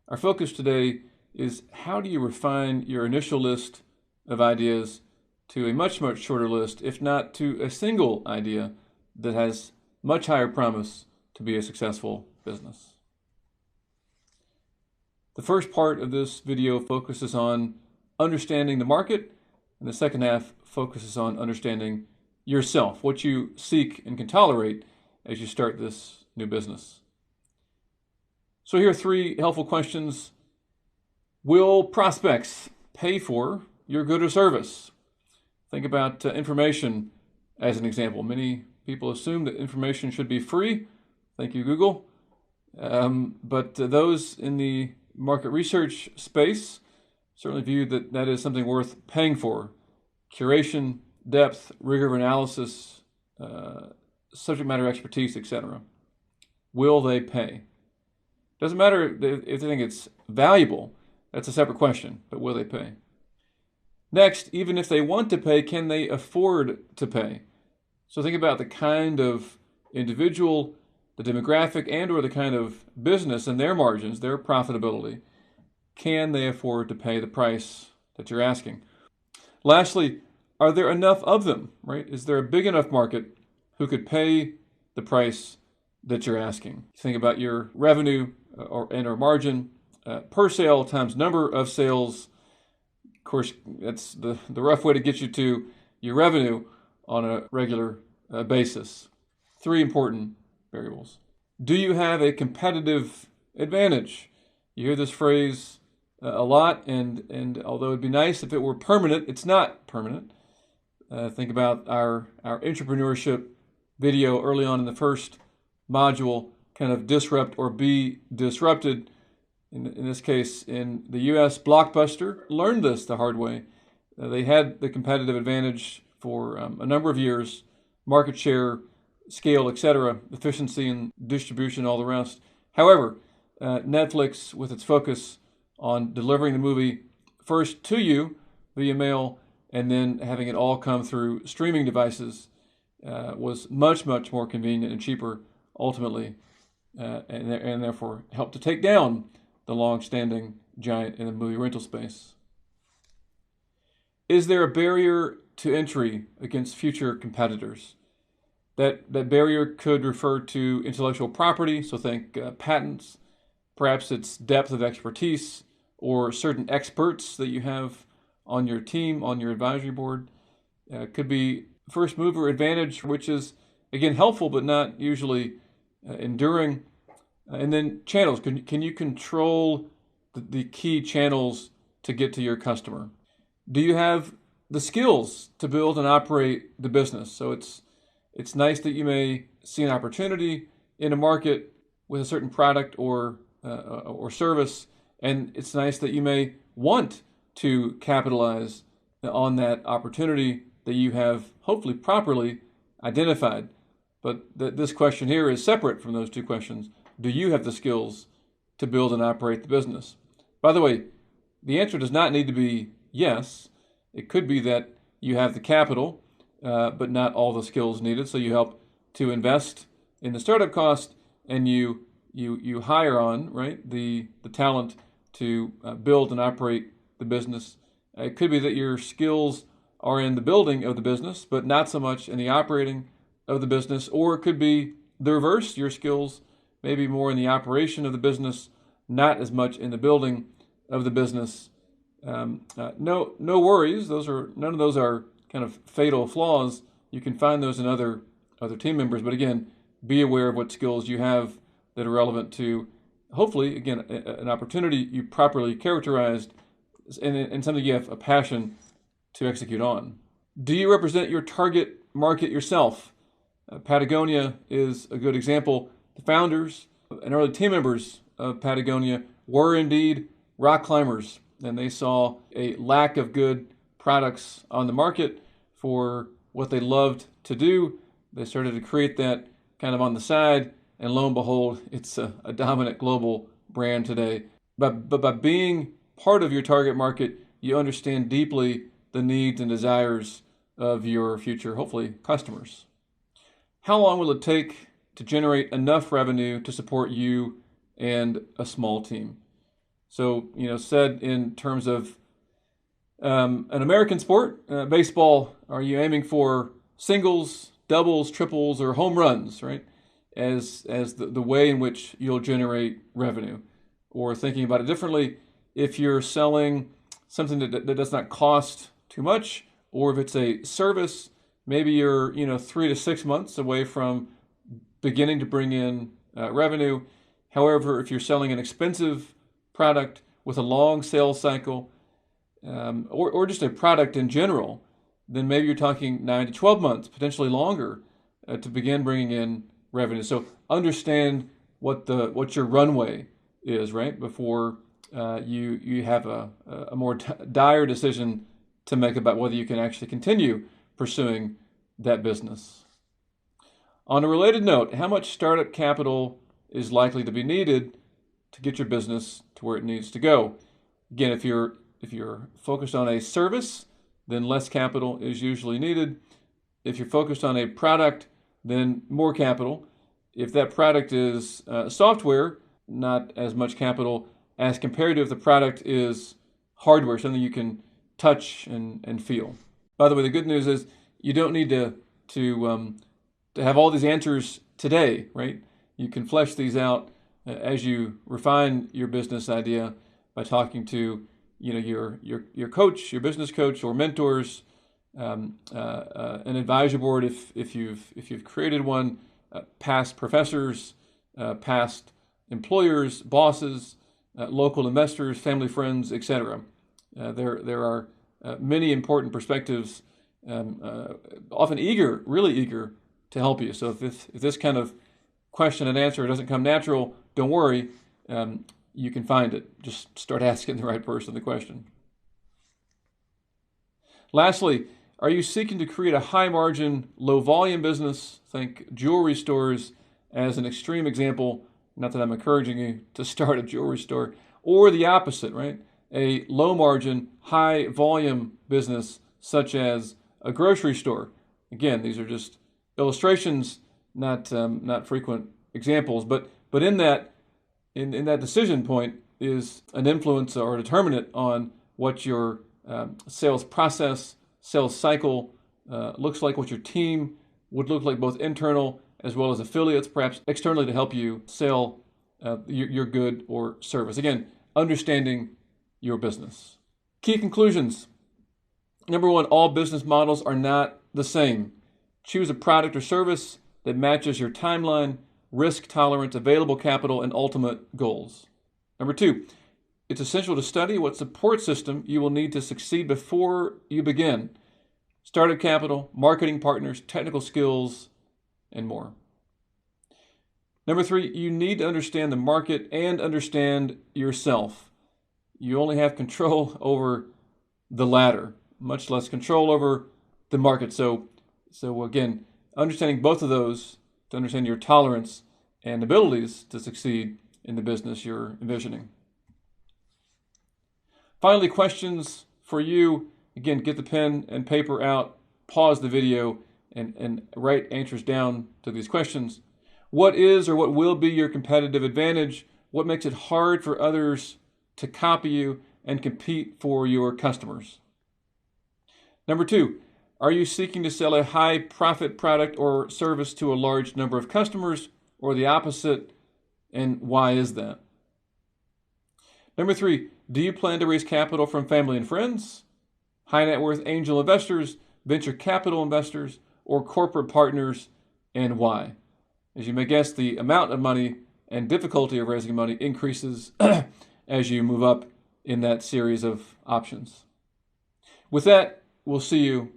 Our focus today is how do you refine your initial list of ideas to a much, much shorter list, if not to a single idea that has much higher promise to be a successful business. The first part of this video focuses on understanding the market, and the second half focuses on understanding yourself, what you seek and can tolerate as you start this new business. So here are three helpful questions. Will prospects pay for your good or service? Think about information as an example. Many people assume that information should be free. Thank you, Google. But those in the market research space certainly view that that is something worth paying for. Curation, depth, rigor of analysis, subject matter expertise, etc. Will they pay? Doesn't matter if they think it's valuable. That's a separate question, but will they pay? Next, even if they want to pay, can they afford to pay? So think about the kind of individual, the demographic, and or the kind of business and their margins, their profitability. Can they afford to pay the price that you're asking? Lastly, are there enough of them, right? Is there a big enough market who could pay the price that you're asking? Think about your revenue or margin per sale times number of sales. Of course, that's the rough way to get you to your revenue on a regular basis. Three important variables. Do you have a competitive advantage? You hear this phrase a lot, and although it'd be nice if it were permanent, it's not permanent. Think about our entrepreneurship video early on in the first module, kind of disrupt or be disrupted. In this case, in the US, Blockbuster learned this the hard way. They had the competitive advantage for a number of years, market share, scale, etc., efficiency and distribution, all the rest. However, Netflix, with its focus on delivering the movie first to you via mail and then having it all come through streaming devices, was much, much more convenient and cheaper ultimately, and therefore helped to take down the long-standing giant in the movie rental space. Is there a barrier to entry against future competitors? That barrier could refer to intellectual property, so think patents. Perhaps it's depth of expertise or certain experts that you have on your team, on your advisory board. Could be first mover advantage, which is, again, helpful but not usually enduring. And then channels. Can you control the key channels to get to your customer? Do you have the skills to build and operate the business? So it's nice that you may see an opportunity in a market with a certain product or service, and it's nice that you may want to capitalize on that opportunity that you have hopefully properly identified. But this question here is separate from those two questions. Do you have the skills to build and operate the business? By the way, the answer does not need to be yes. It could be that you have the capital, but not all the skills needed. So you help to invest in the startup cost, and you hire on, right, the talent to build and operate the business. It could be that your skills are in the building of the business, but not so much in the operating of the business. Or it could be the reverse. Your skills maybe more in the operation of the business, not as much in the building of the business. No worries. None of those are kind of fatal flaws. You can find those in other team members. But again, be aware of what skills you have that are relevant to, hopefully, again, an opportunity you properly characterized and something you have a passion to execute on. Do you represent your target market yourself? Patagonia is a good example. The founders and early team members of Patagonia were indeed rock climbers, and they saw a lack of good products on the market for what they loved to do. They started to create that kind of on the side, and lo and behold, it's a dominant global brand today. But by being part of your target market, you understand deeply the needs and desires of your future, hopefully, customers. How long will it take to generate enough revenue to support you and a small team? So, said in terms of an American sport, baseball, are you aiming for singles, doubles, triples, or home runs, right? As the way in which you'll generate revenue. Or thinking about it differently, if you're selling something that does not cost too much, or if it's a service, maybe you're 3 to 6 months away from beginning to bring in revenue. However, if you're selling an expensive product with a long sales cycle, or just a product in general, then maybe you're talking 9 to 12 months, potentially longer, to begin bringing in revenue. So understand what your runway is, right, before you have a more dire decision to make about whether you can actually continue pursuing that business. On a related note, how much startup capital is likely to be needed to get your business to where it needs to go? Again, if you're focused on a service, then less capital is usually needed. If you're focused on a product, then more capital. If that product is software, not as much capital as compared to if the product is hardware, something you can touch and feel. By the way, the good news is you don't need to have all these answers today, right? You can flesh these out as you refine your business idea by talking to your coach, your business coach, or mentors, an advisory board if you've created one, past professors, past employers, bosses, local investors, family, friends, etc. There are many important perspectives, often really eager to help you. So if this kind of question and answer doesn't come natural, don't worry. You can find it. Just start asking the right person the question. Lastly, are you seeking to create a high margin, low volume business? Think jewelry stores as an extreme example. Not that I'm encouraging you to start a jewelry store, or the opposite, right? A low margin, high volume business such as a grocery store. Again, these are just illustrations, not frequent examples, but in that decision point is an influence or a determinant on what your sales process, sales cycle looks like, what your team would look like, both internal as well as affiliates, perhaps externally, to help you sell your good or service. Again, understanding your business. Key conclusions. Number one, all business models are not the same. Choose a product or service that matches your timeline, risk tolerance, available capital, and ultimate goals. Number two, it's essential to study what support system you will need to succeed before you begin. Startup capital, marketing partners, technical skills, and more. Number three, you need to understand the market and understand yourself. You only have control over the latter, much less control over the market. So again, understanding both of those to understand your tolerance and abilities to succeed in the business you're envisioning. Finally, questions for you. Again, get the pen and paper out, pause the video, and write answers down to these questions. What is or what will be your competitive advantage? What makes it hard for others to copy you and compete for your customers? Number two, are you seeking to sell a high profit product or service to a large number of customers, or the opposite, and why is that? Number three, do you plan to raise capital from family and friends, high net worth angel investors, venture capital investors, or corporate partners, and why? As you may guess, the amount of money and difficulty of raising money increases as you move up in that series of options. With that, we'll see you